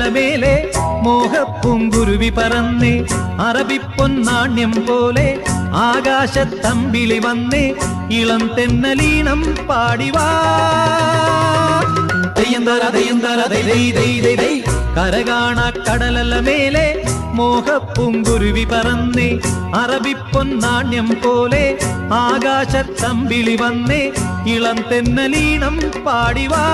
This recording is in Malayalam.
മേലെ മോഹപ്പൂങ്കുരുവി പറന്നേ അറബിപ്പൊന്നാണ്യം പോലെ ആകാശത്തമ്പിളി വന്നേ ഇളം തെന്നലീണം പാടിവാ കരകാണ കടലല മേലെ മോഹപ്പൂങ്കുരുവി പറന്നേ അറബിപ്പൊന്നാണ്യം പോലെ ആകാശത്തമ്പിളി വന്നേ ഇളം തെന്നലീണം പാടിവാ